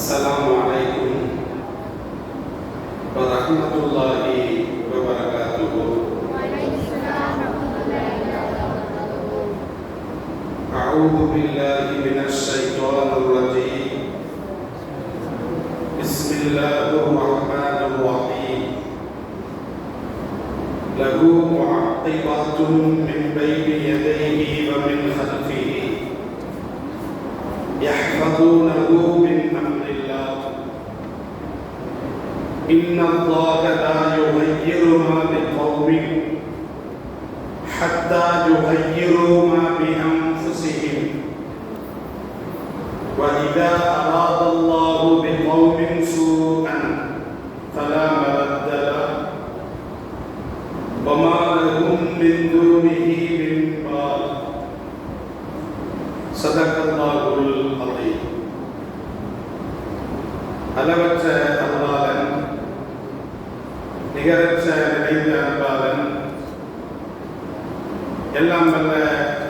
السلام عليكم ورحمة الله وبركاته. أعوذ بالله من الشيطان الرجيم. بسم الله الرحمن الرحيم. له معقبات من بين يديه ومن خلفه يحفظونه من أمر الله. إن الله لا يغير ما بقوم حتى يغيروا ما بأنفسهم. وإذا أراد الله بقوم سوءا فلا مرد له وما لهم من دونه من بال. صدق الله العظيم. அளவற்ற அருளாளன், நிகரற்ற நிறைந்த அன்பாளன், எல்லாம் வல்ல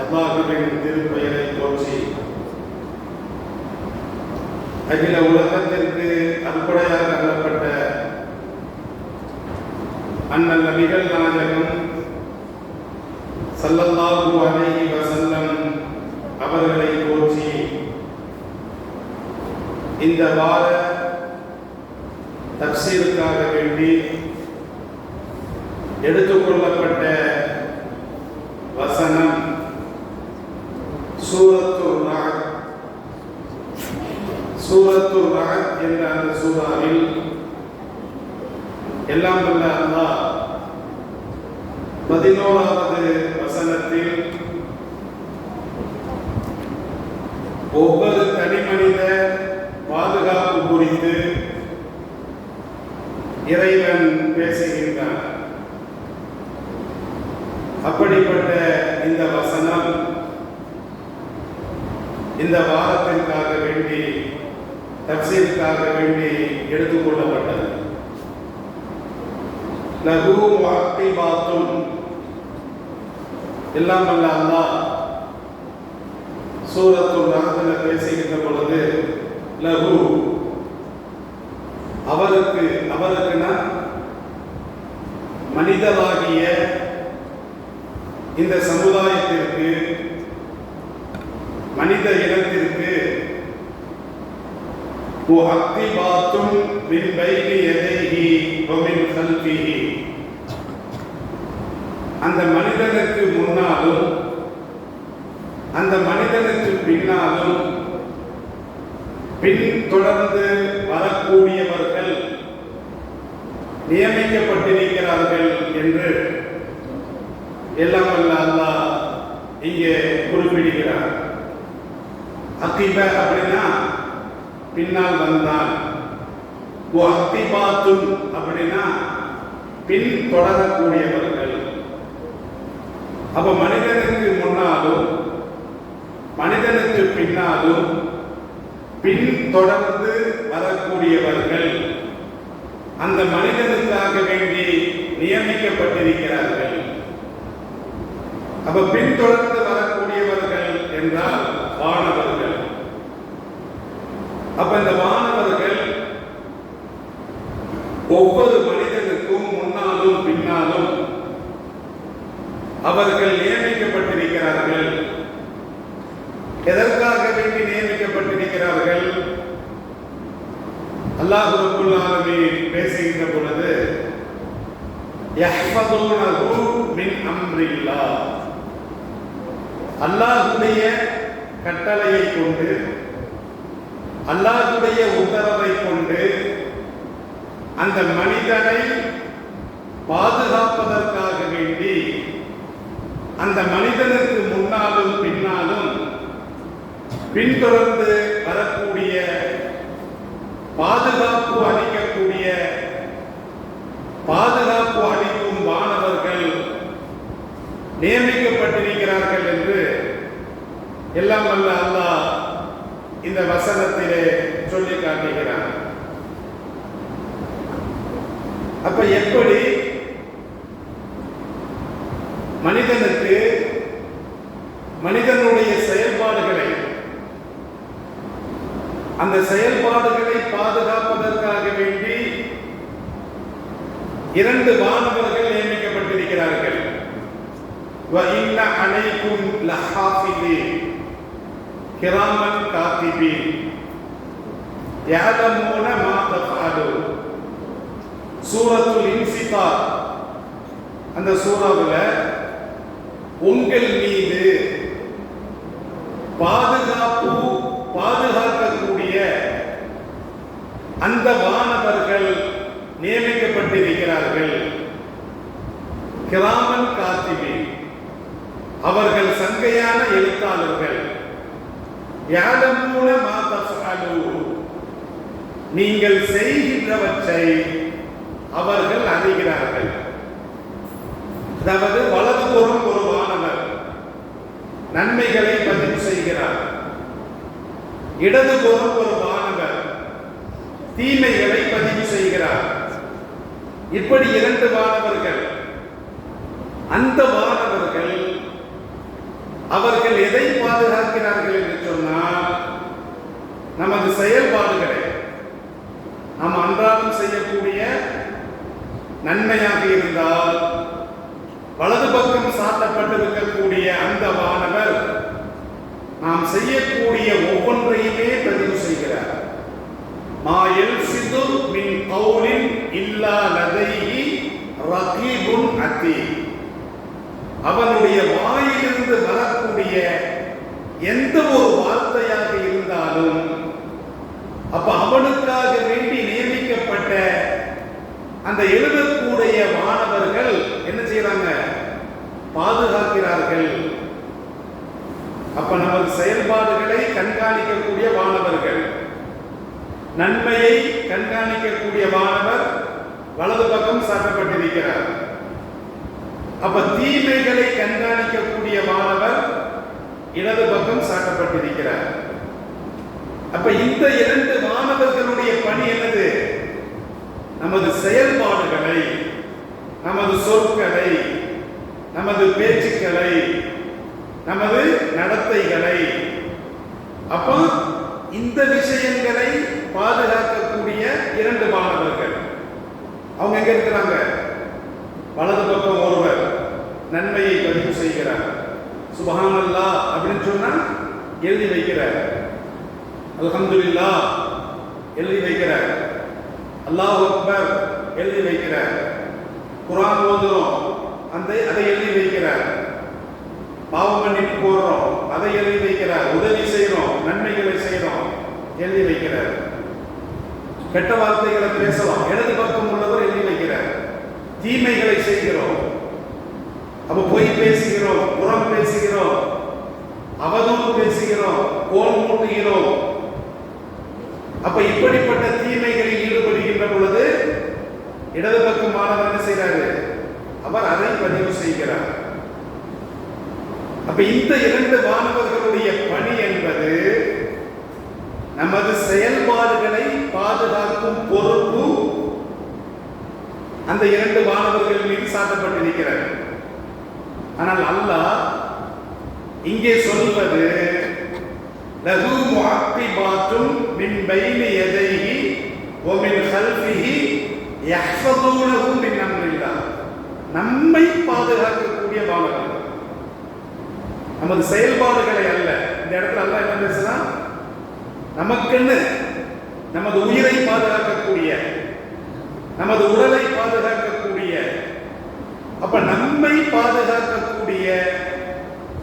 அல்லாஹ்வின் திருப்பெயரை போற்றி அகில உலகத்திற்கு அற்புடையாக அருளப்பட்ட அண்ணல் நபிகள் நாயகம் ஸல்லல்லாஹு அலைஹி வஸல்லம் அவர்களை போற்றி இந்த வார தஃசீருக்காக வேண்டி எடுத்துக்கொள்ளப்பட்ட வசனம் சூரத்துர் ரஅத். சூரத்துர் ரஅத் என்ற அந்த சூராவில் எல்லாம் வல்ல அல்லாஹ் 11வது வசனத்தில் ஒவ்வொரு தனிமனித பாதுகாப்பு குறித்து இறைவன் பேசுகின்றான். அப்படிப்பட்ட இந்த வசனம் இந்த வாரத்திற்காக வேண்டி தஃசீருக்காக வேண்டி எடுத்துக்கொள்ளப்பட்டது. லஹு முஅக்கிபாத்துன், எல்லாம் வல்ல அல்லாஹ் சூரத்துல் ரஅத்ல பேசுகின்ற பொழுது லஹு அவருக்குனா மனிதராகிய இந்த சமுதாயத்திற்கு, மனித இனத்திற்கு முஅக்கிபாத்துன் மின் பைனி யதைஹி வ மின் கல்பிஹி, அந்த மனிதனுக்கு முன்னாலும் அந்த மனிதனுக்கு பின்னாலும் பின்தொடர்ந்து வரக்கூடியவர்கள் நியமிக்கப்பட்டிருக்கிறார்கள் என்று எல்லாம் வல்ல அல்லாஹ் இங்கே குறிப்பிடுகிறார். அக்கிப அப்படின்னா பின்னால் வந்தான், அத்திபாத்தும் அப்படின்னா பின் தொடரக்கூடியவர்கள். அப்ப மனிதனுக்கு முன்னாலும் மனிதனுக்கு பின்னாலும் பின் தொடர்ந்து வரக்கூடியவர்கள் அந்த மனிதனுக்காக வேண்டி நியமிக்கப்பட்டிருக்கிறார்கள். அப்ப பின்தொடர்ந்து வரக்கூடியவர்கள் என்றால் வானவர்கள். அப்ப இந்த வானவர்கள் ஒவ்வொரு மனிதனுக்கும் முன்னாலும் பின்னாலும் அவர்கள் நியமிக்கப்பட்டிருக்கிறார்கள். எதற்காக வேண்டி நியமிக்கப்பட்டிருக்கிறார்கள்? அல்லாஹ் ரப்பல் ஆலமீன் பேசுகின்ற பொழுது யஹ்ஃபதுனஹு மின் அம்ரில்லாஹ், அல்லாஹ்வுடைய கட்டளையை கொண்டு, அல்லாஹ்வுடைய உத்தரவை கொண்டு அந்த மனிதனை பாதுகாப்பதற்காக வேண்டி அந்த மனிதனுக்கு முன்னாலும் பின்னாலும் பின்தொடர்ந்து வரக்கூடிய பாதுகாப்பு அளிக்கும் வானவர்கள் நியமிக்கப்பட்டிருக்கிறார்கள் என்று எல்லாம் வல்ல அல்லாஹ் இந்த வசனத்திலே சொல்லி காட்டுகிறார். அப்ப எப்படி மனிதனுக்கு மனிதனுடைய செயல்பாடுகளை அந்த செயல்பாடுகளை பாதுகாப்பதற்காக வேண்டி 2 வானவர்கள் நியமிக்கப்பட்டிருக்கிறார்கள். وَإِنَّ عَلَيْكُمْ لَحَافِظِينَ كِرَامًا كَاتِبِينَ يَعْلَمُونَ مَا تَفْعَلُونَ. சூரத்துல் இன்ஃபிதார் அந்த சூறாவுல உங்கள் மீது பாதுகாக்கக்கூடிய அந்த வானவர்கள் நியமிக்கப்பட்டிருக்கிறார்கள். கிராமன் காத்திபீன், அவர்கள் சங்கையான எழுத்தாளர்கள். யஅலமூன மா தஃஅலூன், நீங்கள் செய்கின்றவற்றை அவர்கள் அறிகிறார்கள். அதாவது வலதுபுறம் ஒரு வானவர் நன்மைகளை பதிவு செய்கிறார், இடதுபுறம் ஒரு வானவர் தீமைகளை பதிவு செய்கிறார். இப்படி 2 வானவர்கள். அந்த வானவர்கள் அவர்கள் எதை பாதுகாக்கிறார்கள் என்று சொன்னால், நமது செயல்பாடுகளை, நாம் அன்றாடம் செய்யக்கூடிய நன்மையாக இருந்தால் வலது பக்கம் சாட்டப்பட்டிருக்கக்கூடிய அந்த வானவர் நாம் செய்யக்கூடிய ஒவ்வொன்றையுமே பதிவு செய்கிறார். மா யல்ஃபிது மின் கௌலின் இல்லா லதைஹி ரகீபுன் அதீத், அவனுடைய வாயிலிருந்து வரக்கூடிய எந்த ஒரு வார்த்தையாக இருந்தாலும் அப்ப அவனுக்காக வேண்டி நியமிக்கப்பட்ட அந்த எழுதக்கூடிய மாணவர்கள் என்ன செய்யறாங்க? பாதுகாக்கிறார்கள். அப்ப நமது செயல்பாடுகளை கண்காணிக்கக்கூடிய மாணவர்கள், நன்மையை கண்காணிக்கக்கூடிய மாணவர் வலது பக்கம் சாட்டப்பட்டிருக்கிறார். அப்ப தீமைகளை கண்காணிக்கக்கூடிய மாணவர் இடது பக்கம் சாட்டப்பட்டிருக்கிறார். அப்ப இந்த 2 மாணவர்களுடைய பணி என்னது? நமது செயல்பாடுகளை, நமது சொற்களை, நமது பேச்சுக்களை, நமது நடத்தைகளை, அப்ப இந்த விஷயங்களை பாதுகாக்கக்கூடிய 2 மாணவர்கள். அவங்க எங்க இருக்கிறாங்க? வலது பக்கம் ஒருவர் நன்மையை பதிவு செய்கிறார், சுப்ஹானல்லாஹ் அப்படின்னு சொன்னா எழுதி வைக்கிறார், அல்ஹம்துலில்லாஹ் எழுதி வைக்கிறார், அல்லாஹ் அக்பர் எழுதி வைக்கிறார், குர்ஆன் ஓதுறோம் அதை எழுதி வைக்கிறார், பாவ மன்னிப்பு கோருறோம் அதை எழுதி வைக்கிறார், உதவி செய்யறோம், நன்மைகளை செய்யறோம் எழுதி வைக்கிறார், கெட்ட வார்த்தைகளை பேசலாம் இடது பக்கம் உள்ளவர் எழுதி வைக்கிறார், தீமைகளை செய்கிறோம், அப்ப பொய் பேசுகிறோம், புறம் பேசுகிறோம், அவதூறு பேசுகிறோம், கோல் மூட்டுகிறோம். அப்ப இப்படிப்பட்ட தீமைகளில் ஈடுபடுகின்ற பொழுது இடது பக்கம் மாணவர் என்ன செய்கிறாரு? அவர் அதை பதிவு செய்கிறார். அப்ப இந்த 2 மாணவர்களுடைய பணி என்பது நமது செயல்பாடுகளை பாதுகாக்கும் பொறுப்பு அந்த 2 மாணவர்கள் மீது சாட்டப்பட்டிருக்கிறது. ஆனால் அல்லாஹ் இங்கே சொல்வது லஹு முஅக்கிபாத்துன் மின் பைனி யதைஹி வ மின் கல்ஃபிஹி யஹ்ஃபதுனஹு மின் அம்ரில்லாஹ், நம்மை பாதுகாக்கக்கூடிய மாணவர்கள். நமது செயல்பாடுகளை அல்ல. இந்த இடத்துல அல்லாஹ் என்ன பேசுறா? நமக்குன்னு நமது உயிரை பாதுகாக்கக்கூடிய, நமது உடலை பாதுகாக்கக்கூடிய, அப்ப நம்மை பாதுகாக்கக்கூடிய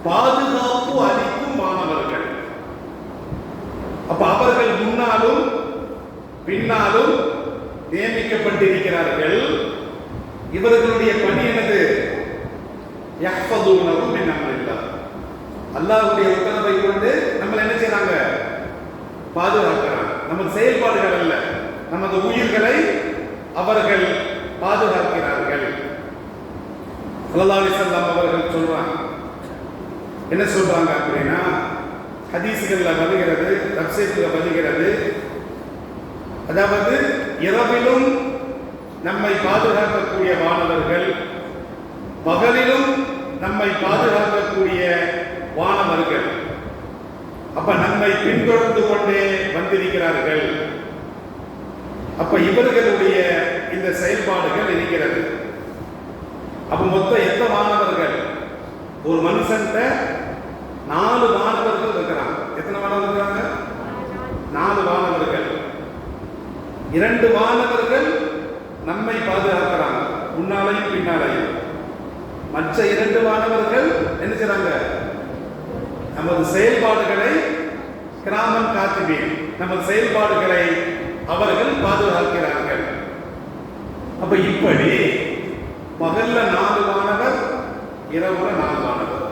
பாதுகாப்பு அளிக்கும் மாணவர்கள். அப்ப அவர்கள் முன்னாலும் பின்னாலும் நியமிக்கப்பட்டிருக்கிறார்கள். இவர்களுடைய பணி என்னது? யஹ்ஃபதுனஹு மின் அம்ரில்லாஹ், அல்லாஹ்வுடைய உத்தரவை கொண்டு நம்ம என்ன செய்றாங்க? பாதுகாக்கிறாங்க. நமது செயல்பாடுகள் அல்ல, நமது உயிர்களை அவர்கள் பாதுகாக்கிறார்கள். ஸல்லல்லாஹு அலைஹி வஸல்லம் அவர்கள் சொல்றாங்க, என்ன சொல்றாங்க அப்படின்னா, ஹதீஸ்கள்ல வருகிறது, தஃசீர்ல வருகிறது, அதாவது இரவிலும் நம்மை பாதுகாக்கக்கூடிய வானவர்கள், பகலிலும் நம்மை பாதுகாக்கக்கூடிய வானவர்கள். அப்ப நம்மை பின்தொடர்ந்து கொண்டே வந்திருக்கிறார்கள். அப்ப இவர்களுடைய இந்த செயல்பாடுகள் இருக்கிறது. அப்ப மொத்தம் எத்தனை மாணவர்கள்? ஒரு மனுஷன்ட்ட 4 மாணவர்கள் இருக்கிறாங்க. எத்தனை மாணவர்கள் இருக்காங்க? 4 மாணவர்கள். 2 மாணவர்கள் நம்மை பாதுகாக்கிறாங்க, முன்னாலையும் பின்னாலையும். மற்ற 2 மாணவர்கள் என்ன செய்றாங்க? நமது செயல்பாடுகளை கிராமம் காத்துவீர், நமது செயல்பாடுகளை அவர்கள் பாதுகாக்கிறார்கள். அப்ப இப்படி பகல்ல 4 மாணவர், இரவுல 4 மாணவர்.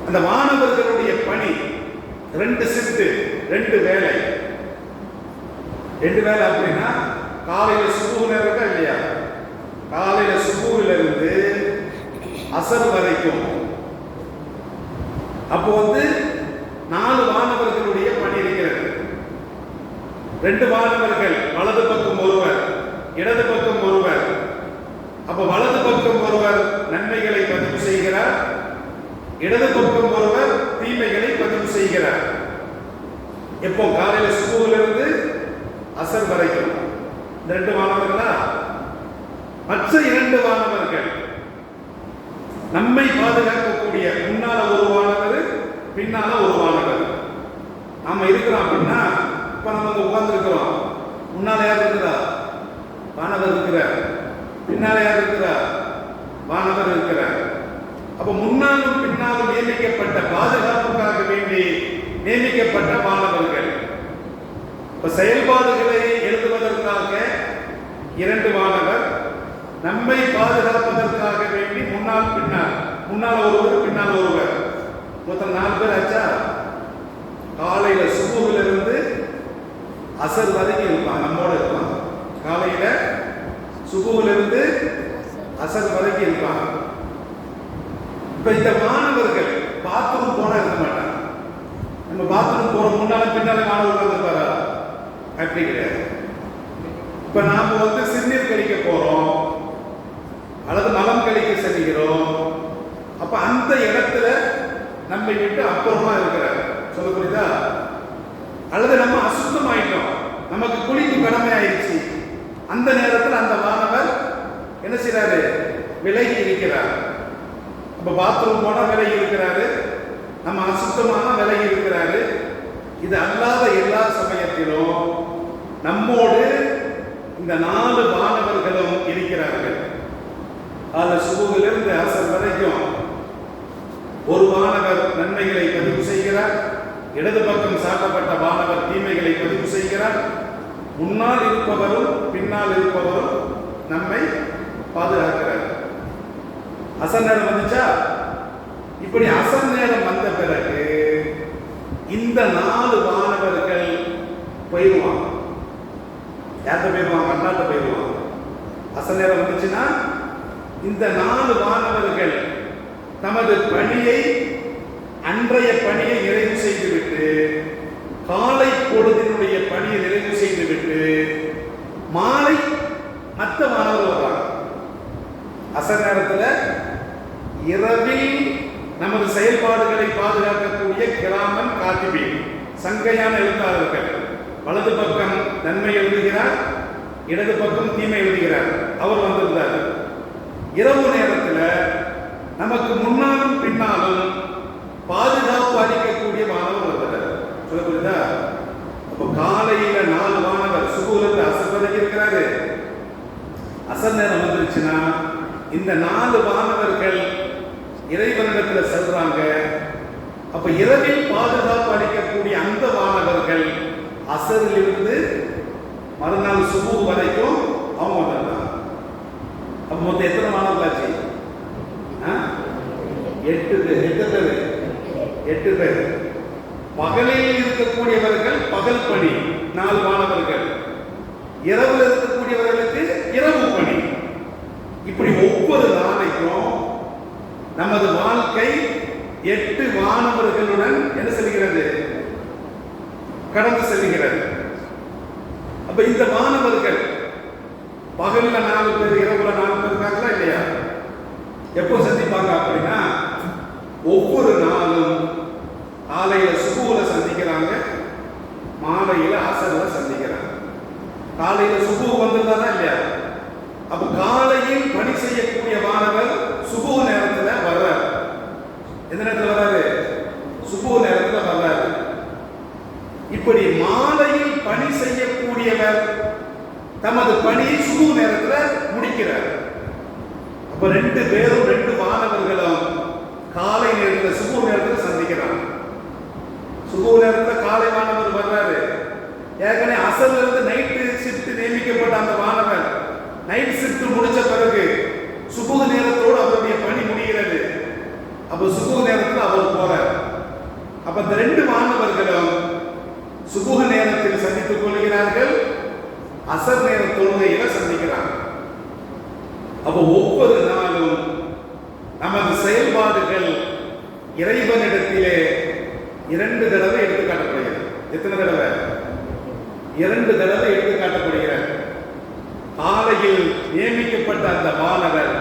அந்த மாணவர்களுடைய பணி 2 ஷிஃப்ட், 2 வேலை. 2 வேலை அப்படின்னா காலையில சுபு நேரம் இல்லையா, காலையில சுபுல இருந்து அசர் வரைக்கும். அப்போ 4 மாணவர்களுடைய பணி இருக்கிறது. 2 மாணவர்கள் வலது பக்கம் ஒருவர், இடது பக்கம் ஒருவர். அப்ப வலது பக்கம் ஒருவர் நன்மைகளை பதிவு செய்கிறார், இடது பக்கம் ஒருவர் தீமைகளை பதிவு செய்கிறார். எப்போ? காலையில சுபுல இருந்து அசர் வரைக்கும். இந்த 2 மாணவர்களா? மற்ற 2 மாணவர்கள் நம்மை பாதுகாக்கக்கூடிய, முன்னால ஒரு மாணவர், பின்னால ஒரு மாணவர். நாம இருக்கிறோம் அப்படின்னா, இப்ப நம்ம உட்கார்ந்து இருக்கிறோம், முன்னால யார் இருக்கிறா? மாணவர் இருக்கிறார். பின்னால யார் இருக்கிறார்? மாணவர் இருக்கிறார். அப்ப முன்னாலும் பின்னாலும் நியமிக்கப்பட்ட, பாதுகாப்புக்காக வேண்டி நியமிக்கப்பட்ட மாணவர்கள். இப்ப செயல்பாடுகளை எழுதுவதற்காக 2 மாணவர், நம்மை பாதுகாப்பதற்காக வேண்டி முன்னால் பின்னால், முன்னால ஒருவர் பின்னால் ஒருவர், மொத்தம் 4 பேர் ஆச்சா. காலையில சுபுல இருந்து அசர் வரைக்கும் இருப்பாங்க, நம்மோட இருப்பாங்க. காலையில சுபுல இருந்து அசர் வரைக்கும் இருப்பாங்க. இப்ப இந்த மாணவர்கள் பாத்ரூம் போனா இருக்க மாட்டாங்க. நம்ம பாத்ரூம் போற முன்னால பின்னால மாணவர்கள் இருப்பாரா? அப்படி கிடையாது. இப்ப நாம சிறுநீர் கழிக்க போறோம் அல்லது மலம் கழிக்க செல்கிறோம். அப்ப அந்த இடத்துல நம்மை விட்டு அப்புறமா இருக்கிறார், சொல்ல புரியுதா? அல்லது நம்ம அசுத்தமாயிட்டோம், நமக்கு குளிக்கு கடமை ஆயிடுச்சு, அந்த நேரத்தில் அந்த மாணவர் என்ன செய்யறாரு? விலகி இருக்கிறார். அப்ப பாத்ரூம் போனா விலகி இருக்கிறாரு, நம்ம அசுத்தமான விலகி இருக்கிறாரு. இது அல்லாத எல்லா சமயத்திலும் நம்மோடு இந்த 4 மாணவர்களும் இருக்கிறார்கள். அதுல சுபுவிலிருந்து அசர் வரைக்கும் ஒரு மாணவர் நன்மைகளை பதிவு செய்கிறார், இடது பக்கம் சாட்டப்பட்ட மாணவர் தீமைகளை பதிவு செய்கிறார். முன்னால் இருப்பவரும் பின்னால் இருப்பவரும் நம்மை பாதுகாக்கிறார். அசர் நேரம் வந்துச்சா? இப்படி அசர் நேரம் வந்த பிறகு இந்த 4 மாணவர்கள் போயிடுவாங்க. யார்கிட்ட போயிடுவாங்க? அண்ணாட்ட போயிடுவாங்க. அசர் நேரம் வந்துச்சுன்னா இந்த 4 மாணவர்கள் தமது பணியை, அன்றைய பணியை நிறைவு செய்துவிட்டு, காலை பொழுதினுடைய பணியை நிறைவு செய்துவிட்டு மாலை மற்ற மாணவர்கள் வர்றாங்க. அசர் நேரத்தில் இரவில் நமது செயல்பாடுகளை பாதுகாக்கக்கூடிய கிராமன் காத்திபீன், சங்கையான எழுத்தாளர்கள், வலது பக்கம் நன்மை எழுதுகிறார், இடது பக்கம் தீமை எழுதுகிறார். அவர் வந்திருந்தார். இரவு நேரத்தில் நமக்கு முன்னாலும் பின்னாலும் பாதுகாப்பு அளிக்கக்கூடிய மாணவர் வந்தார், சொல்ல புரியுதா? அப்ப காலையில 4 மாணவர் சுபுல அசர் வரைக்கும் இருக்கிறாரு. அசர் நேரம் வந்துருச்சுன்னா இந்த 4 மாணவர்கள் இறைவனிடத்தில் செல்றாங்க. அப்ப இரவில் பாதுகாப்பு அளிக்கக்கூடிய அந்த மாணவர்கள் அசரில் இருந்து மறுநாள் சுபு வரைக்கும் அவங்க வந்தாங்க. அப்ப மொத்தம் எத்தனை மாணவர்களாச்சு? 8 பேர். பகலில் இருக்கக்கூடியவர்கள் பகல் பணி 4 மாணவர்கள், இரவில் இருக்கக்கூடியவர்களுக்கு இரவு பணி. இப்படி ஒவ்வொரு நாளைக்கும் நமது வாழ்க்கை 8 மாணவர்களுடன் என்ன செல்கிறது? கடந்து செல்கிறது. அப்ப இந்த மாணவர்கள் பகல்ல 4 பேர், இரவுல 4 பேர் இருக்காங்களா இல்லையா? எப்போ சந்திப்பாங்க அப்படின்னா ஒவ்வொரு நாளும் காலையில சுபுல சந்திக்கிறாங்க, மாலையில அசர்ல சந்திக்கிறாங்க. காலையில சுபு வந்திருந்தாரா இல்லையா? அப்ப காலையில் பணி செய்யக்கூடிய வானவர் சுபு நேரத்துல வர்றாரு. எந்த நேரத்துல வர்றாரு? சுபு நேரத்துல வர்றாரு. இப்படி மாலையில் பணி செய்யக்கூடியவர் தமது பணியை சுபு நேரத்துல முடிக்கிறார். அப்ப ரெண்டு பேரும், ரெண்டு வானவர்களும் காலை நேரத்துல சுபு நேரத்துல சந்திக்கிறாங்க. சுபு நேரத்துல காலை வானவர் வர்றாரு. ஏற்கனவே அசல்ல இருந்து நைட்டு ஷிஃப்ட் நியமிக்கப்பட்ட அந்த வானவர் நைட் ஷிஃப்ட் முடிச்ச பிறகு சுபு நேரத்தோடு அவருடைய பணி முடிகிறது. அப்ப சுபு நேரத்தில் அவர் போறார். அப்ப இந்த ரெண்டு வானவர்களும் சுபு நேரத்தில் சந்தித்துக் கொள்கிறார்கள், அசர் நேர தொழுகையில சந்திக்கிறாங்க. அப்ப ஒவ்வொரு நாளும் நமது செயல்பாடுகள் இறைவனிடத்திலே 2 தடவை எடுத்து காட்டப்படுகிறது. எத்தனை தடவை? 2 தடவை எடுத்து காட்டப்படுகிறது. காலையில் நியமிக்கப்பட்ட அந்த மாணவர்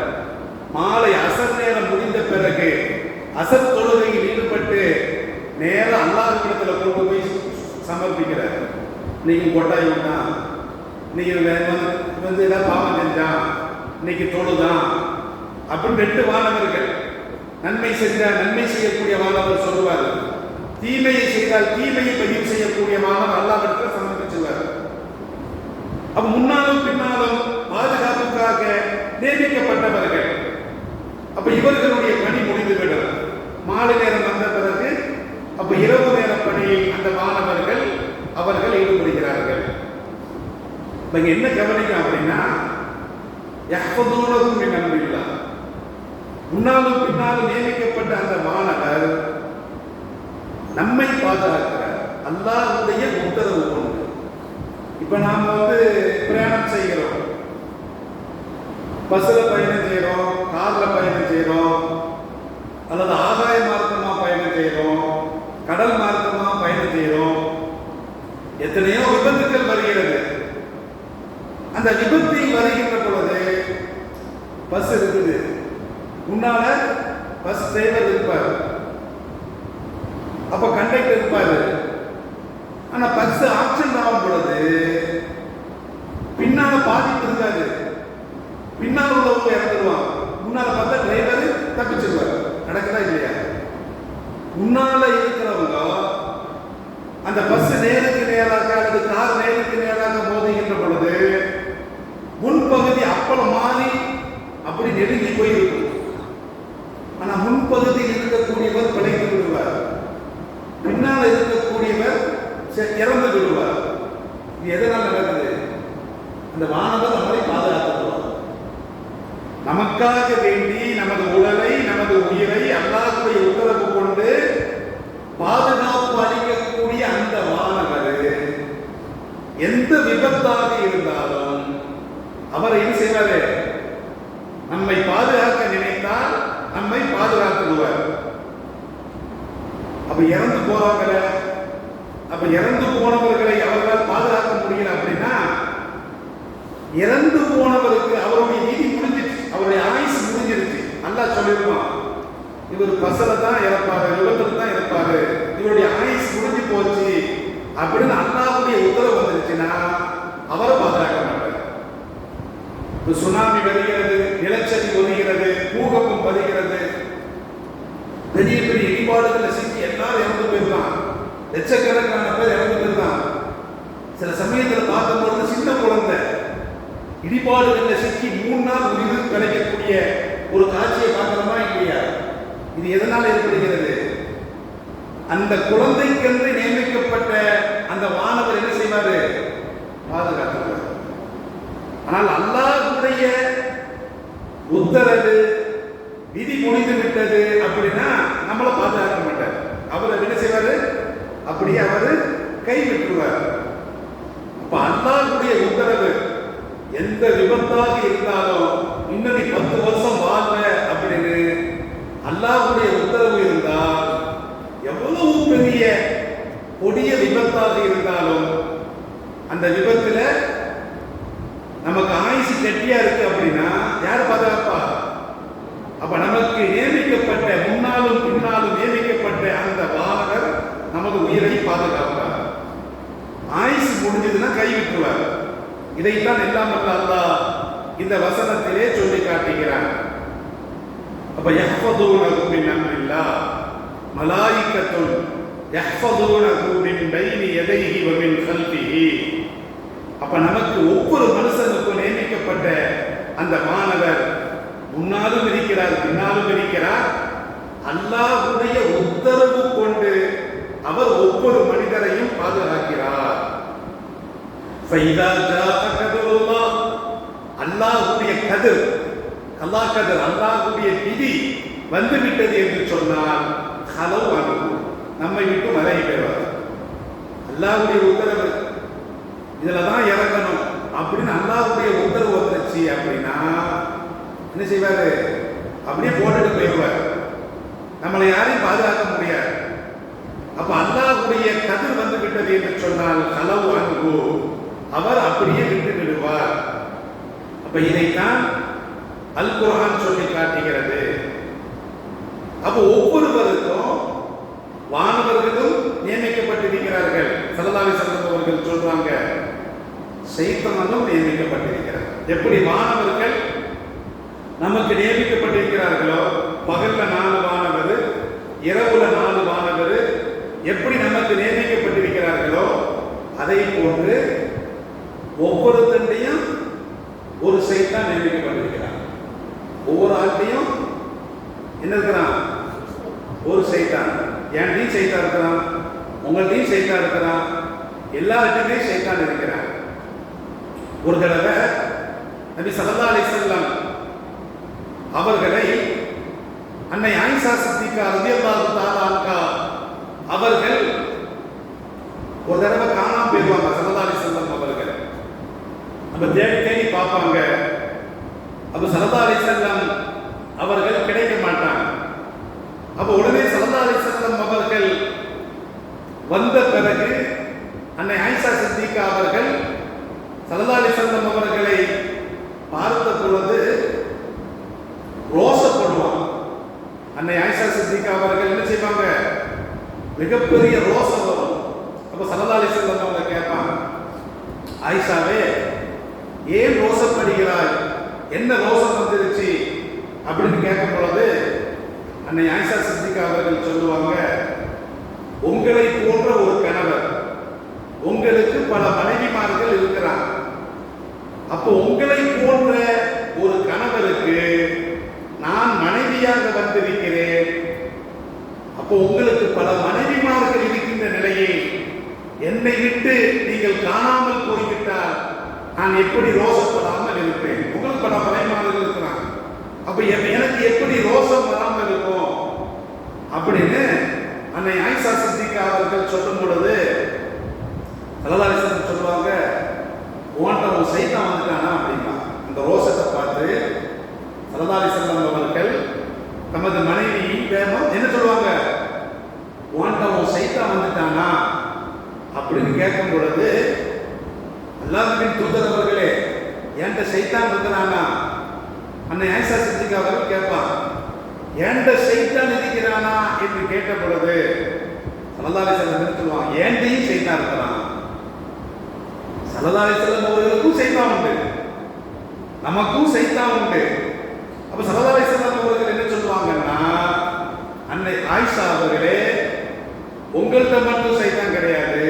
மாலை அசர் நேரம் முடிந்த பிறகு அசர் தொழுகையில் ஈடுபட்டு நேர அல்லாஹ்விடத்துல கொண்டு போய் சமர்ப்பிக்கிறார். இன்னைக்கு கொட்டாய் விட்டான், இன்னைக்கு வந்து ஏதாவது பாவம் செஞ்சான், இன்னைக்கு தொழுதான் அப்படின்னு 2 வானவர்கள். நன்மை செஞ்சால் நன்மை செய்யக்கூடிய வானவர் சொல்லுவார், தீமையை செய்தால் தீமையை பதிவு செய்யக்கூடிய வானவர் அல்லாஹ்விடத்துல சமர்ப்பிச்சுவார். அப்ப முன்னாலும் பின்னாலும் பாதுகாப்புக்காக நியமிக்கப்பட்டவர்கள். அப்ப இவர்களுடைய பணி முடிந்துவிடும். மாலை நேரம் வந்த பிறகு அப்ப இரவு நேர பணியில் அந்த மாணவர்கள் அவர்கள் ஈடுபடுகிறார்கள். இங்க என்ன கவனிக்கும் அப்படின்னா, யஹ்ஃபதுனஹு மின் அம்ரில்லாஹ், முன்னாலும் பின்னாலும் நியமிக்கப்பட்ட அந்த மாணவர் நம்மை பாதுகாக்கிறார் அல்லாஹ்வுடைய உத்தரவு கொண்டு. இப்ப நாம பிரயாணம் செய்கிறோம், பஸ்ல பயணம் செய்யறோம், கார்ல பயணம் செய்யறோம், அல்லது ஆகாய மார்க்கமா பயணம் செய்யறோம், கடல் மார்க்கமா பயணம் செய்யறோம். எத்தனையோ விபத்துக்கள் வருகிறது. அந்த விபத்தில் வருகின்ற பொழுது பஸ் இருக்குது, முன்னால பஸ் டிரைவர் இருப்பார், அப்ப கண்டக்டர் இருப்பாரு. ஆனா பஸ் ஆக்சிடென்ட் ஆகும் பொழுது பின்னால பாதிப்பு இருக்காது, பின்னால் உள்ளவங்க இறந்துருவான், முன்னால பார்த்தா டிரைவர் தப்பிச்சிருவார். நடக்குதா இல்லையா? முன்னால இருக்கிறவங்க அந்த பஸ் நேருக்கு நேராக அல்லது கார் நேருக்கு நேராக மோதுகின்ற பொழுது முன்பகுதி அப்பளம் மாறி அப்படி நெருங்கி போயிருக்கும். ஆனா முன்பகுதியில் இருக்கக்கூடியவர் பிழைத்து விடுவார், பின்னால் இருக்கக்கூடியவர் இறந்து விடுவார். இது எதனால் நடக்குது? அந்த வானவர் நம்மளை பாதுகாத்துவார். நமக்காக வேண்டி நமது உடலை, நமது உயிரை அல்லாஹ்வுடைய உத்தரவு கொண்டு பாதுகாப்பு அளிக்கக்கூடிய அந்த வானவர் எந்த விபத்தாக இருந்தாலும் அவர் என்ன செய்வாரு? நம்மை பாதுகாக்க நினைத்தால் நம்மை பாதுகாத்துவார். அப்ப இறந்து போறாங்கள, அப்ப இறந்து போனவர்களை அவர்களால் பாதுகாக்க முடியல அப்படின்னா, இறந்து போனவருக்கு அவருடைய விதி முடிஞ்சிருச்சு, அவருடைய ஆயுசு முடிஞ்சிருச்சு. அல்லாஹ் சொல்லிருப்பான், இவர் பஸ்ல தான் இறப்பாரு, விபத்துல தான் இறப்பாரு, இவருடைய ஆயுசு முடிஞ்சு போச்சு அப்படின்னு அல்லாஹ்வுடைய உத்தரவு வந்துருச்சுன்னா அவரை பாதுகாக்க மாட்டார். சுனாமி வருகிறது, நிலச்சரி வருகிறது, பூகம்பம் வருகிறது, பெரிய பெரிய இடிபாடுகளை சிக்கி எல்லாரும் இறந்து போயிருந்தான், லட்சக்கணக்கான பேர் இறந்து போயிருந்தான். சில சமயத்தில் பார்க்கும்போது சின்ன குழந்தை இடிபாடுகளை சிக்கி 3 நாள் உயிர் கிடைக்கக்கூடிய ஒரு காட்சியை பார்க்கிறோமா இல்லையா? இது எதனால் ஏற்படுகிறது? அந்த குழந்தைக்கென்று நியமிக்கப்பட்ட அந்த வானவர் என்ன செய்வாரு? பாதுகாக்கிறார். ஆனால் அல்லாஹ்வுடைய உத்தரவு விதி முடிந்து விட்டது அப்படின்னா நம்மளை பாதுகாக்க மாட்டார். அவர் என்ன செய்வாரு? அப்படியே அவர் கைவிட்டுருவார். அப்ப அல்லாஹ்வுடைய உத்தரவு எந்த விபத்தாக இருந்தாலும் இன்னும் நீ 10 வருஷம் வாழ்ற அப்படின்னு அல்லாஹ்வுடைய உத்தரவு இருந்தால், எவ்வளவு பெரிய கொடிய விபத்தாக இருந்தாலும் அந்த விபத்துல நமக்கு ஆயுசு கெட்டியா இருக்கு அப்படின்னா யார் பாதுகாப்பா? அப்ப நமக்கு நியமிக்கப்பட்ட, முன்னாலும் பின்னாலும் நியமிக்கப்பட்ட அந்த வானவர் நமது உயிரை பாதுகாப்பார். ஆயுசு முடிஞ்சதுன்னா கைவிட்டுருவார். இதைத்தான் எல்லாம் வல்ல அல்லாஹ் இந்த வசனத்திலே சொல்லி காட்டுகிறான். அப்ப யஹ்ஃபதூனஹு மின் அம்ரில்லாஹ், மலாயிகத்துன் யஹ்ஃபதூனஹு மின் பைனி யதைஹி வ மின் கல்பிஹி. அப்ப நமக்கு ஒவ்வொரு மனுஷனுக்கும் நியமிக்கப்பட்ட அந்த மாணவர் முன்னாலும் இருக்கிறார், பின்னாலும் இருக்கிறார். அல்லாஹ்வுடைய உத்தரவு கொண்டு அவர் ஒவ்வொரு மனிதரையும் பாதுகாக்கிறார். ஃபைதா ஜாஅ கதருல்லாஹ், அல்லாஹ்வுடைய கதிர், அல்லாஹ் கதிர், அல்லாஹ்வுடைய விதி வந்துவிட்டது என்று சொன்னால் கலவு அனுபவம் நம்மை விட்டு மறைய பெறுவார். அல்லாஹ்வுடைய உத்தரவு இதுல தான் இறங்கணும் அப்படின்னு அல்லாஹ்வுடைய உத்தரவு வந்துச்சு அப்படின்னா என்ன செய்வாரு? அப்படியே போட்டுட்டு போயிடுவார். நம்மளை யாரையும் பாதுகாக்க முடியாது. அப்ப அல்லாஹ்வுடைய கதிர் வந்து விட்டது என்று சொன்னால் கலவு அனுபவம் அவர் அப்படியே விட்டு விடுவார். அப்ப இதைத்தான் அல் குர்ஆன் சொல்லி காட்டுகிறது. அப்ப ஒவ்வொருவருக்கும் வானவர்களும் நியமிக்கப்பட்டிருக்கிறார்கள். ஸல்லல்லாஹு அலைஹி வஸல்லம் அவர்கள் சொல்றாங்க, ஷைத்தானும் நியமிக்கப்பட்டிருக்கிறார். எப்படி வானவர்கள் நமக்கு நியமிக்கப்பட்டிருக்கிறார்களோ, பகல்ல 4 வானவர், இரவுல 4 வானவர் எப்படி நமக்கு நியமிக்கப்பட்டிருக்கிறார்களோ, அதை போன்று ஒவ்வொருத்தண்டையும் ஒரு ஷைத்தான் நியமிக்கப்பட்டிருக்கிறார். ஒவ்வொரு ஆட்டையும் என்ன இருக்கிறான்? ஒரு ஷைத்தான். என்கிட்டையும் ஷைத்தான் இருக்கிறான், உங்கள்கிட்டையும் ஷைத்தான் இருக்கிறான், எல்லார்கிட்டையுமே ஷைத்தான் இருக்கிறான். ஒரு தடவை நபி ஸல்லல்லாஹு அலைஹி வஸல்லம் அவர்களை அன்னை ஆயிஷா சித்திகா ரலியல்லாஹு தஆலா அன்ஹா அவர்கள் ஒரு தடவை காணாம போயிடுவாங்க. ஸல்லல்லாஹு அலைஹி வஸல்லம் அவர்கள் நம்ம தேடி தேடி பார்ப்பாங்க. அப்ப ஸல்லல்லாஹு அலைஹி வஸல்லம் அவர்கள் கிடைக்க மாட்டாங்க. அப்ப உடனே ஸல்லல்லாஹு அலைஹி வஸல்லம் அவர்கள் வந்த பிறகு அன்னை ஆயிஷா சித்திகா அவர்கள் ஸல்லல்லாஹு அலைஹி வஸல்லம் அவர்களை பார்த்த பொழுது ரோசப்படுவாங்க. அன்னை ஆயிஷா சித்திகா அவர்கள் என்ன செய்வாங்க? மிகப்பெரிய ரோசம் வரும். அப்ப ஸல்லல்லாஹு அலைஹி வஸல்லம் அவங்க கேட்பாங்க, ஆயிஷாவே ஏன் ரோசப்படுகிறாய்? என்ன ரோசம் வந்துருச்சு அப்படின்னு கேட்கும் பொழுது அன்னை ஆயிஷா சித்திகா அவர்கள் சொல்லுவாங்க, உங்களை போன்ற ஒரு கணவர், உங்களுக்கு பல மனைவிமார்கள் இருக்கிறார். அப்போ உங்களை போன்ற ஒரு கணவருக்கு நான் மனைவியாக வந்திருக்கிறேன். அப்போ உங்களுக்கு பல மனைவிமார்கள் இருக்கின்ற நிலையை என்னை விட்டு நீங்கள் காணாமல் போய்விட்டால் நான் எப்படி ரோசப்படாமல் இருப்பேன்? உங்களுக்கு பல மனைவிமார்கள் இருக்கிறாங்க, அப்ப எனக்கு எப்படி ரோசம் வராமல் இருக்கும் அப்படின்னு அன்னை ஆயிஷா சித்திகா அவர்கள் சொல்லும் பொழுது ஸல்லல்லாஹு அலைஹி வஸல்லம் சொல்லுவாங்க, உன்கிட்ட ஒரு சைத்தான் வந்துட்டானா அப்படின்னா அந்த ரோசத்தை பார்த்து ஸல்லல்லாஹு அலைஹி வஸல்லம் அவர்கள் தமது மனைவி என்ன சொல்லுவாங்க, உன்கிட்ட ஒரு சைத்தான் வந்துட்டானா அப்படின்னு கேட்கும் பொழுது அல்லாஹ்வின் தூதர் அவர்களே என்கிட்ட சைத்தான் இருக்கிறானா? அன்னை ஆயிஷா சித்திகா அவர்கள் கேட்பான், என்கிட்ட சைத்தான் இருக்கிறானா என்று கேட்ட பொழுது ஸல்லல்லாஹு அலைஹி வஸல்லம் சொல்லுவாங்க, என்கிட்டயும் சைத்தான் இருக்கிறான். ஸல்லல்லாஹு அலைஹி வஸல்லம் அவர்களுக்கும் சைத்தான் உண்டு, நமக்கும் சைத்தான் உண்டு. அப்ப ஸல்லல்லாஹு அலைஹி வஸல்லம் அவர்கள் என்ன சொல்லுவாங்கன்னா, அன்னை ஆயிஷா அவர்களே உங்கள்கிட்ட மட்டும் சைத்தான் கிடையாது,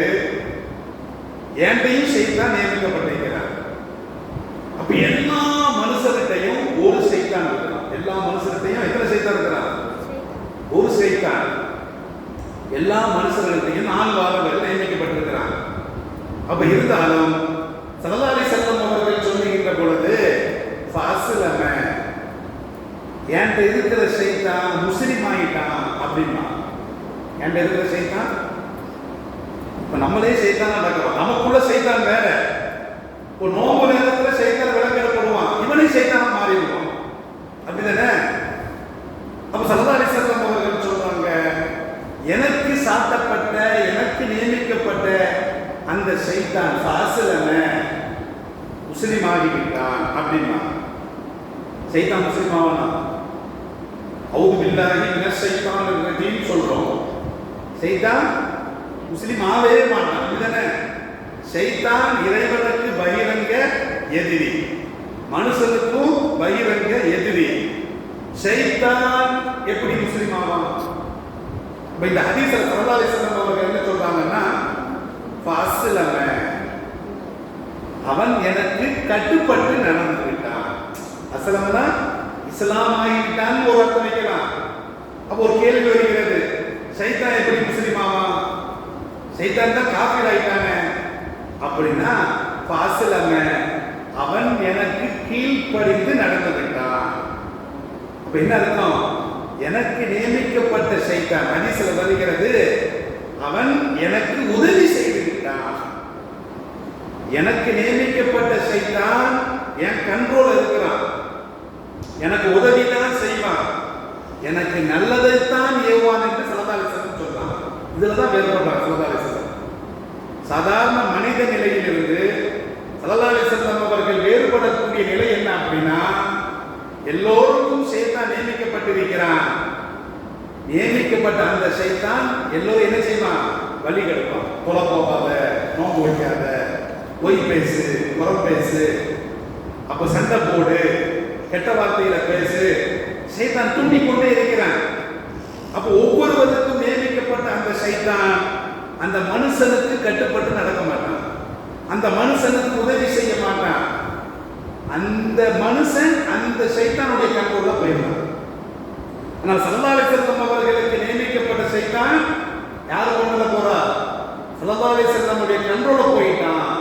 என்கிட்டயும் சைத்தான் நியமிக்கப்பட்டிருக்கிறார். அப்ப எல்லா மனுஷர்கிட்டையும் ஒரு சைத்தான் இருக்கிறான். எல்லா மனுஷர்கிட்டையும் எத்தனை சைத்தான் இருக்கிறான்? ஒரு சைத்தான். எல்லா மனுஷர்கிட்டையும் 4 வானவர்கள் நியமிக்கப்பட்டிருக்கிறான். அப்ப இருந்தாலும் ஸல்லல்லாஹு அலைஹி வஸல்லம் அவர்கள் சொல்லுகின்ற பொழுது ஃபஅஸ்லம, என்கிட்ட இருக்கிற சைத்தான் முஸ்லிம் ஆயிட்டான் அப்படின்னா, என்கிட்ட இருக்கிற சைத்தான் இப்ப நம்மளே சைத்தான் நடக்கிறோம். நமக்குள்ள சைத்தான் வேற. இப்போ நோம்பு நேரத்தில் சைத்தான் விளக்கப்படுவான், இவனே சைத்தானா மாறிடுவான், அப்படிதானே? அப்ப ஸல்லல்லாஹு அலைஹி வஸல்லம் அவர்கள் சொல்றாங்க, எனக்கு சாட்டப்பட்ட, எனக்கு நியமிக்கப்பட்ட அந்த சைத்தான் ஃபஅஸ்லம முஸ்லிம் ஆகிவிட்டான் அப்படின்னா, சைத்தான் முஸ்லிம் ஆவானா? அவுது பில்லாஹி மினஷ் ஷைத்தானிர் ரஜீம் சொல்றோம். சைத்தான் முஸ்லிம் ஆகவே மாட்டான், அப்படிதானே? சைத்தான் இறைவனுக்கு பகிரங்க எதிரி, மனுஷனுக்கும் பகிரங்க எதிரி. ஷைத்தான் எப்படி முஸ்லிம் ஆவான்? இந்த ஹதீஸ்ல ஸல்லல்லாஹு அலைஹி வஸல்லம் அவர்கள் என்ன சொல்றாங்கன்னா, ஃபஅஸ்லம, அவன் எனக்கு கட்டுப்பட்டு நடந்து விட்டான். அஸ்லமனா இஸ்லாம் ஆகிவிட்டான் ஒரு அர்த்தம் வைக்கலாம். அப்போ ஒரு கேள்வி வருகிறது, ஷைத்தான் எப்படி முஸ்லிம் ஆவான்? ஷைத்தான் தான் காஃபிர் ஆயிட்டானே அப்படின்னா, ஃபஅஸ்லம, அவன் எனக்கு கீழ்ப்படிந்து நடந்து விட்டான். அப்ப என்ன அர்த்தம்? எனக்கு நியமிக்கப்பட்ட ஷைத்தான், ஹதீஸ்ல வருகிறது, அவன் எனக்கு உதவி செய்து விட்டான். எனக்கு நியமிக்கப்பட்ட ஷைத்தான் என் கண்ட்ரோல் இருக்கிறான், எனக்கு உதவி தான் செய்வான், எனக்கு நல்லதைத்தான் ஏவான் என்று ஸல்லல்லாஹு அலைஹி வஸல்லம் சொல்றான். இதுலதான் வேறுபடுறான் ஸல்லல்லாஹு அலைஹி வஸல்லம். சாதாரண மனித நிலையிலிருந்து ஸல்லல்லாஹு அலைஹி வஸல்லம் அவர்கள் வேறுபடக்கூடிய நிலை என்ன அப்படின்னா, எல்லோருக்கும் ஷைத்தான் நியமிக்கப்பட்டிருக்கிறான். நியமிக்கப்பட்ட அந்த ஷைத்தான் எல்லோரும் என்ன செய்வான்? வழி கெடுப்பான். தொலை போகாத, நோம்பு வைக்காத, பொய் பேசு, புறம் பேசு, அப்ப சண்டை போடு, கெட்ட வார்த்தையில பேசு, ஷைத்தான் தூண்டிக் கொண்டே இருக்கிறான். அப்ப ஒவ்வொருவருக்கும் நியமிக்கப்பட்ட அந்த ஷைத்தான் அந்த மனுஷனுக்கு கட்டுப்பட்டு நடக்க மாட்டான், அந்த மனுஷனுக்கு உதவி செய்ய மாட்டான். அந்த மனுஷன் அந்த ஷைத்தானுடைய கண்ட்ரோல்ல போயிடுவான். ஆனால் ஸல்லல்லாஹு அலைஹி வஸல்லம் அவர்களுக்கு நியமிக்கப்பட்ட ஷைத்தான் யார் கொண்டுல போறா? ஸல்லல்லாஹு அலைஹி வஸல்லமுடைய கண்ட்ரோல்ல போயிட்டான்.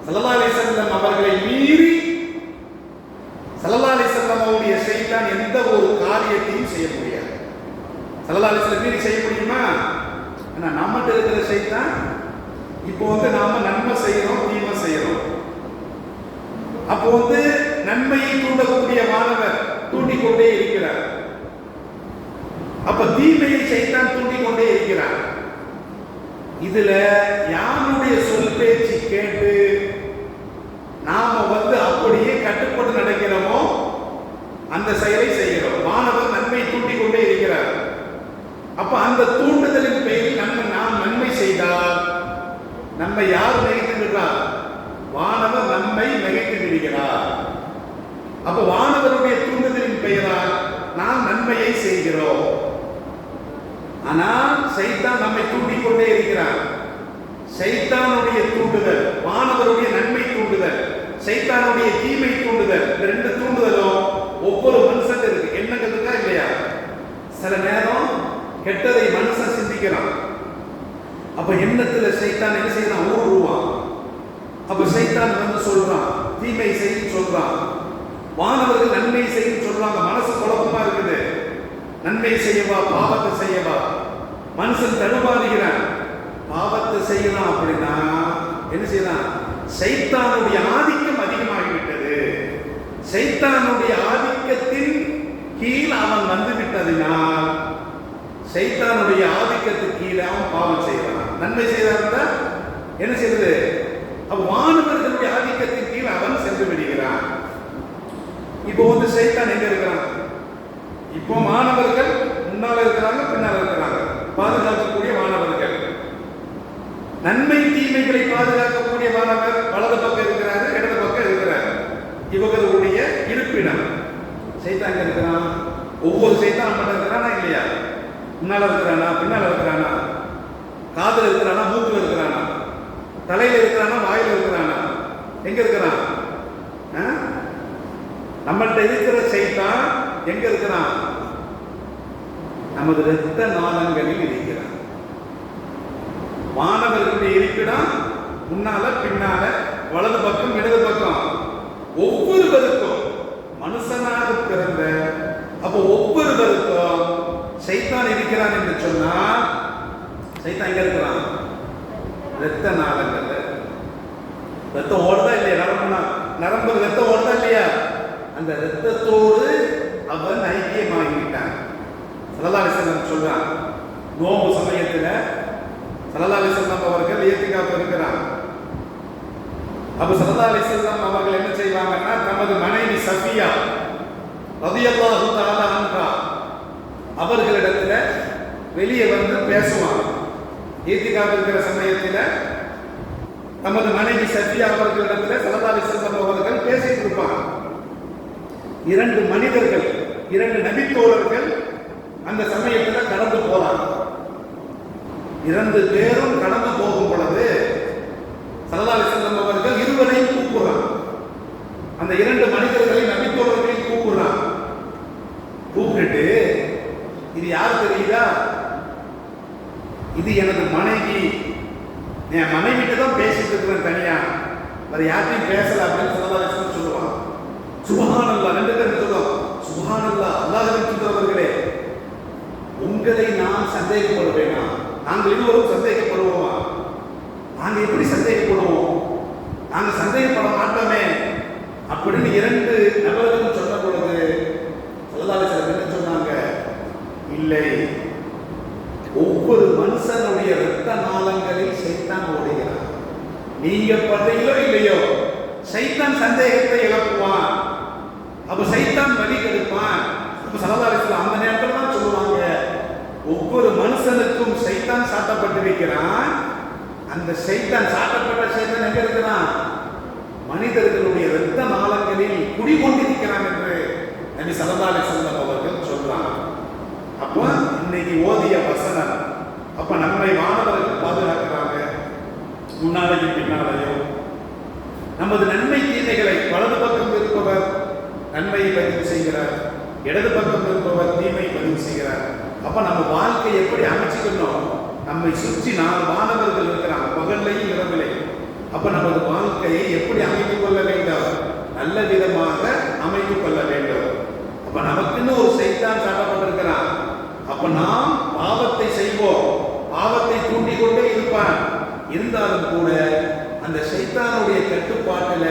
ஸல்லல்லாஹு அலைஹி வஸல்லம் அவர்களை மீறி ஸல்லல்லாஹு அலைஹி வஸல்லம் அவருடைய ஷைத்தான் எந்த ஒரு காரியத்தையும் செய்ய முடியாது. ஸல்லல்லாஹு அலைஹி வஸல்லம் மீறி செய்ய முடியுமா? ஆனா நம்மகிட்ட இருக்கிற ஷைத்தான் இப்போ நாம நன்மை செய்யறோம், தீமை செய்யறோம். அப்போ நன்மையை தூண்டக்கூடிய மாணவர் தூண்டிக் கொண்டே இருக்கிறார். அப்ப தீமையை ஷைத்தான் தூண்டிக் கொண்டே இருக்கிறார். இதுல யாருடைய சொல் பேச்சு கேட்டு நாம அப்படியே கட்டுப்பட்டு நடக்கிறோமோ அந்த செயலை செய்கிறோம். மாணவர் நன்மை தூண்டிக் கொண்டே இருக்கிறார். அப்ப அந்த தூண்டுதலின் பெயரில் நாம் நன்மை செய்தால் நம்மை யார் நினைத்து விடுறார்? வானவர் நம்மை நினைத்து விடுகிறார். அப்ப வானவருடைய தூண்டுதலின் பெயரால் நாம் நன்மையை செய்கிறோம். ஆனால் ஷைத்தான் நம்மை தூண்டிக் கொண்டே இருக்கிறார். ஷைத்தானுடைய தூண்டுதல், வானவருடைய நன்மை தூண்டுதல், ஷைத்தானுடைய தீமை தூண்டுதல், இந்த ரெண்டு தூண்டுதலும் ஒவ்வொரு மனுஷன் இருக்கு. எண்ணங்கள் இருக்கா இல்லையா? சில நேரம் கெட்டதை மனுஷன் சிந்திக்கிறான். அப்ப எண்ணத்துல ஷைத்தான் என்ன செய்யறான்? ஊடுருவான். அப்ப ஷைத்தான் சொல்றான், தீமை செய்ய சொல்றான். வானவர்கள் நன்மை செய்ய சொல்றாங்க. மனசு குழப்பமா இருக்குது. நன்மை செய்யவா, பாவத்தை செய்யவா? மனுஷன் தடுமாறுகிறான். பாவத்தை செய்யலாம் அப்படின்னா என்ன செய்யலாம்? ஷைத்தானுடைய ஆதிக்கம் அதிகமாகிவிட்டது. ஷைத்தானுடைய ஆதிக்கத்தின் கீழ் அவன் வந்து விட்டதினால் ஷைத்தானுடைய ஆதிக்கத்துக்கு கீழே அவன் பாவம் செய்யறான். நன்மை செய்யறான் என்ன செய்யறது? அப்ப வானவர்களுடைய ஆதிக்கத்தின் கீழ் அவன் சென்று விடுகிறான். இப்போ ஷைத்தான் எங்க இருக்கிறான்? இப்போ மாணவர்கள் முன்னால இருக்கிறாங்க, பின்னால இருக்கிறாங்க. பாதுகாக்கக்கூடிய மாணவர்கள், நன்மை தீமைகளை பாதுகாக்கக்கூடிய மாணவர் வலது பக்கம் இருக்கிறாரு, இடது பக்கம் இருக்கிறாரு. இவர்களுடைய இருப்பிடம் ஷைத்தான் இருக்கிறான். ஒவ்வொரு ஷைத்தான் மட்டும் இருக்கிறானா இல்லையா? முன்னால இருக்கிறானா, பின்னால இருக்கிறானா, காதுல இருக்கிறானா, மூக்குல இருக்கிறானா, தலையில இருக்கிறானா, வாயில இருக்கிறானா, எங்க இருக்கிறான்? நம்மள்கிட்ட இருக்கிற ஷைத்தான் எங்க இருக்கிறான்? நமது இரத்த நாளங்களில் இருக்கிறான். மாணவர்களுடைய இருப்பிடம் முன்னால பின்னால, வலது பக்கம் இடது பக்கம். ஒவ்வொருவருக்கும் மனுஷனாக பிறந்த அப்போ ஒவ்வொருவருக்கும் ஷைத்தான் இருக்கிறான் என்று சொன்னால், ஷைத்தான் எங்க இருக்கிறான்? இரத்த நாளங்கள். ரத்தம் ஓடுதா இல்லையா? நரம்பு ரத்தம் ஓடுதா இல்லையா? அந்த ரத்தத்தோடு அவன் ஐக்கியமாகிவிட்டான். ஸல்லல்லாஹு அலைஹி வஸல்லம் சொல்றான், நோம்பு சமயத்துல ஸல்லல்லாஹு அலைஹி வஸல்லம் அவர்கள் இத்திகாஃப் இருக்கிறான். அப்ப ஸல்லல்லாஹு அலைஹி வஸல்லம் அவர்கள் என்ன செய்வாங்கன்னா, தமது மனைவி சஃபியா ரலியல்லாஹு தஆலா அன்ஹா அவர்களிடத்துல வெளியே பேசுவாங்க. இத்திகாஃப் இருக்கிற சமயத்துல நமது மனைவி சத்யா அவர்களிடத்தில் ஸல்லல்லாஹு அலைஹி வஸல்லம் அவர்கள் பேசிட்டு இருப்பாங்க. இரண்டு மனிதர்கள், இரண்டு நபித்தோழர்கள் அந்த சமயத்தில் கடந்து போறாங்க. இரண்டு பேரும் கடந்து போகும் பொழுது ஸல்லல்லாஹு அலைஹி வஸல்லம் அவர்கள் இருவரையும் கூப்பிடுறாங்க. அந்த இரண்டு மனிதர்களை நபித்தோழர்களையும் கூப்பிடுறாங்க. கூப்பிட்டு, இது யார் தெரியுதா? இது எனது மனைவி. என் மனைவிட்டு தான் பேசிட்டு இருக்கிறேன் தனியா, வேற யார்ட்டையும் பேசல அப்படின்னு ஸல்லல்லாஹு அலைஹி வஸல்லம் சொல்லுவாங்க. சுப்ஹானல்லாஹ், ரெண்டு பேரும் சொல்லுவாங்க, சுப்ஹானல்லாஹ், அல்லாஹ்வின் தூதரவர்களே, உங்களை நான் சந்தேகப்படுவேனா? நாங்கள் இருவரும் சந்தேகப்படுவோமா? நாங்க எப்படி சந்தேகப்படுவோம்? நாங்க சந்தேகப்பட மாட்டோமே அப்படின்னு இரண்டு நபர்களும் சொன்ன பொழுது ஸல்லல்லாஹு அலைஹி வஸல்லம் என்ன சொன்னாங்க? இல்லை, ஒவ்வொரு மனுஷனுடைய இரத்த நாளங்களில் சைத்தான் ஓடுகிறான். நீங்க பண்றீங்களோ இல்லையோ, சைத்தான் சந்தேகத்தை இழப்புவான். அப்ப சைத்தான் வழி கெடுப்பான். அப்ப ஸல்லல்லாஹு அலைஹி வஸல்லம் அந்த நேரத்தில் தான் சொல்லுவாங்க, ஒவ்வொரு மனுஷனுக்கும் சைத்தான் சாட்டப்பட்டிருக்கிறான். அந்த சைத்தான், சாட்டப்பட்ட சைத்தான் எங்க இருக்கிறான்? மனிதர்களுடைய இரத்த நாளங்களில் குடிகொண்டிருக்கிறான் என்று நபி ஸல்லல்லாஹு அலைஹி வஸல்லம் அவர்கள் சொல்றாங்க. அப்ப இன்னைக்கு ஓதிய வசனம் அப்ப நம்மை மாணவர்கள் பாதுகாக்கிறாங்க. முன்னாலையும் பின்னாலையும் நமது நன்மை தீமைகளை வலது பக்கம் இருப்பவர் நன்மையை பதிவு செய்கிறார், இடது பக்கம் இருப்பவர் தீமை பதிவு செய்கிறார். அப்ப நம்ம வாழ்க்கையை எப்படி அமைச்சுக்கணும்? நம்மை சுற்றி 4 மாணவர்கள் இருக்கிறாங்க, பகல்லையும் இரவிலையும். அப்ப நமது வாழ்க்கையை எப்படி அமைத்துக் கொள்ள வேண்டும்? நல்ல விதமாக அமைத்துக் கொள்ள வேண்டும். அப்ப நமக்குன்னு ஒரு சைத்தான் சாட்டப்பட்டிருக்கிறான். அப்ப நாம் பாவத்தை செய்வோம், பாவத்தை தூண்டிக் கொண்டே இருப்பான். இருந்தாலும் கூட அந்த சைத்தானுடைய கட்டுப்பாட்டுல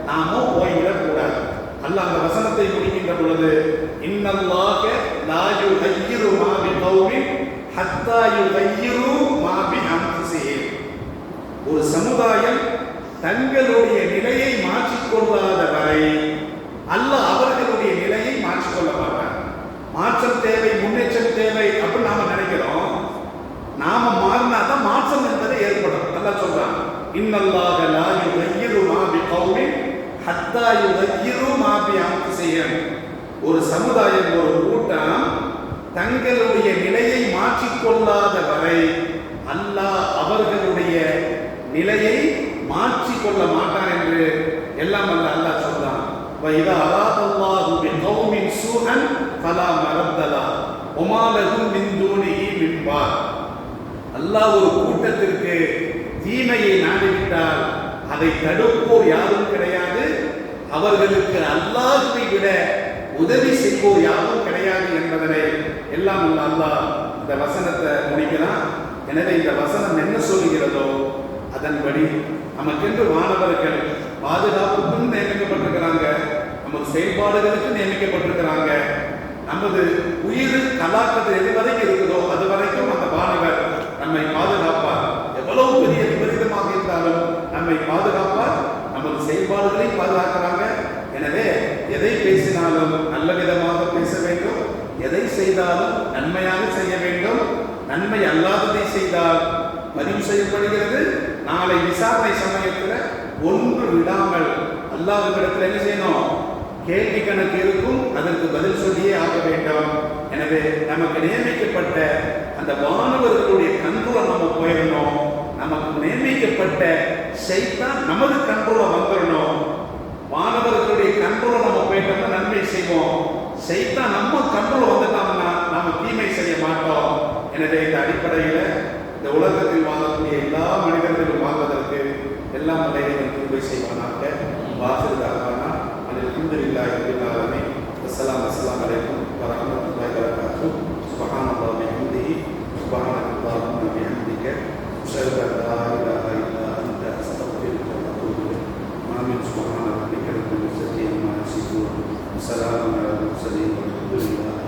நாம போய்விடக் கூடாது. அல்லாஹ் அந்த வசனத்தை முடிக்கின்ற பொழுது, இன்னல்லாஹ லா யுகையிரு மா பிகௌமின் ஹத்தா யுகையிரு மா பிஅன்ஃபுஸிஹிம். ஒரு சமுதாயம் தங்களுடைய நிலையை மாற்றிக்கொள்ளாத வரை அல்லாஹ் அவர்களுடைய நிலையை மாற்றிக்கொள்ள மாட்டார். மாற்றம் தேவை, முன்னேற்றம் தேவை அப்படின்னு நாம நினைக்கிறோம். நாம மாறினா தான் மாற்றம் என்பது ஏற்படும். அல்லாஹ் சொல்றான், இன்னல்லாஹ லா யுகையிரு மா பிகௌமின் ஹத்தா யுகையிரு மா பிஅன்ஃபுஸிஹிம். ஒரு சமுதாயம், ஒரு கூட்டம் தங்களுடைய நிலையை மாற்றிக்கொள்ளாத வரை அல்லாஹ் அவர்களுடைய நிலையை மாற்றிக்கொள்ள மாட்டான் என்று எல்லாம் அல்ல அல்லாஹ் சொல்றான். வைதா அராதல்லாஹு பிகௌமின் சூஅன் ஃபலா மரத்தலா வமா லஹும் மின் தூனிஹி மின் வால். அல்லாஹ் ஒரு கூட்டத்திற்கு தீமையை நாடிவிட்டால் அதை தடுப்போர் யாரும் கிடையாது, அவர்களுக்கு அல்லாஹ்வை விட உதவி செய்வோர் யாரும் கிடையாது என்பதனை எல்லாம் அல்லாஹ் இந்த வசனத்தை முடிக்கிறான். எனவே இந்த வசனம் என்ன சொல்லுகிறதோ அதன்படி நமக்கென்று மாணவர்கள் பாதுகாப்புக்கும் நியமிக்கப்பட்டிருக்கிறாங்க, நமது செயல்பாடுகளுக்கு நியமிக்கப்பட்டிருக்கிறாங்க. நமது உயிர் கலாக்கத்தில் எது வரைக்கும் இருக்குதோ அது வரைக்கும் அந்த மாணவர் நம்மை பாதுகாப்பார். எவ்வளவு பெரிய விபரீதமாக இருந்தாலும் நம்மை பாதுகாப்பார். நமது செயல்பாடுகளை பாதுகாக்கிறாங்க. எனவே எதை பேசினாலும் நல்ல விதமாக பேச வேண்டும், எதை செய்தாலும் நன்மையாக செய்ய வேண்டும். நன்மை அல்லாததை செய்தால் பதிவு செய்யப்படுகிறது. நாளை விசாரணை சமயத்தில் ஒன்று விடாமல் அல்லாஹ்விடத்தில் என்ன செய்யணும்? கேள்வி கணக்கு இருக்கும், அதற்கு பதில் சொல்லியே ஆக வேண்டும். எனவே நமக்கு நியமிக்கப்பட்ட அந்த மாணவர்களுடைய கண்ட்ரோல நம்ம போயிடணும். நமக்கு நியமிக்கப்பட்ட சைத்தான் நமது கண்ட்ரோல வந்துடணும். மாணவர்களுடைய கண்ட்ரோல நம்ம போயிட்டோம்னா நன்மை செய்வோம். சைத்தான் நம்ம கண்ட்ரோல வந்துட்டோம்னா நாம தீமை செய்ய மாட்டோம். எனவே இந்த அடிப்படையில் இந்த உலகத்தில் வாழக்கூடிய எல்லா மனிதர்களும் வாழ்வதற்கு எல்லாம் மனிதர்கள் கிருபை செய்வானாக. வாசிதாகானா அல்ஹம்துலில்லாஹி ரப்பில் ஆலமீன். அஸ்ஸலாமு அலைக்கும் வரஹ்மத்துல்லாஹி வபரகாத்துஹு. சுப்ஹானல்லாஹி வபிஹம்திஹி சுப்ஹானல்லாஹி வபிஹம்திஹி அஷ்ஹது அன் லா இலாஹா இல்லா அன்த அஸ்தக்ஃபிருக வ அத்தூபு இலைக். ஆமீன். சுப்ஹான ரப்பிக ரப்பில் இஸ்ஸத்தி அம்மா யசிஃபூன். வஸ்ஸலாமு அலல் முர்ஸலீன் வல்ஹம்துலில்லாஹி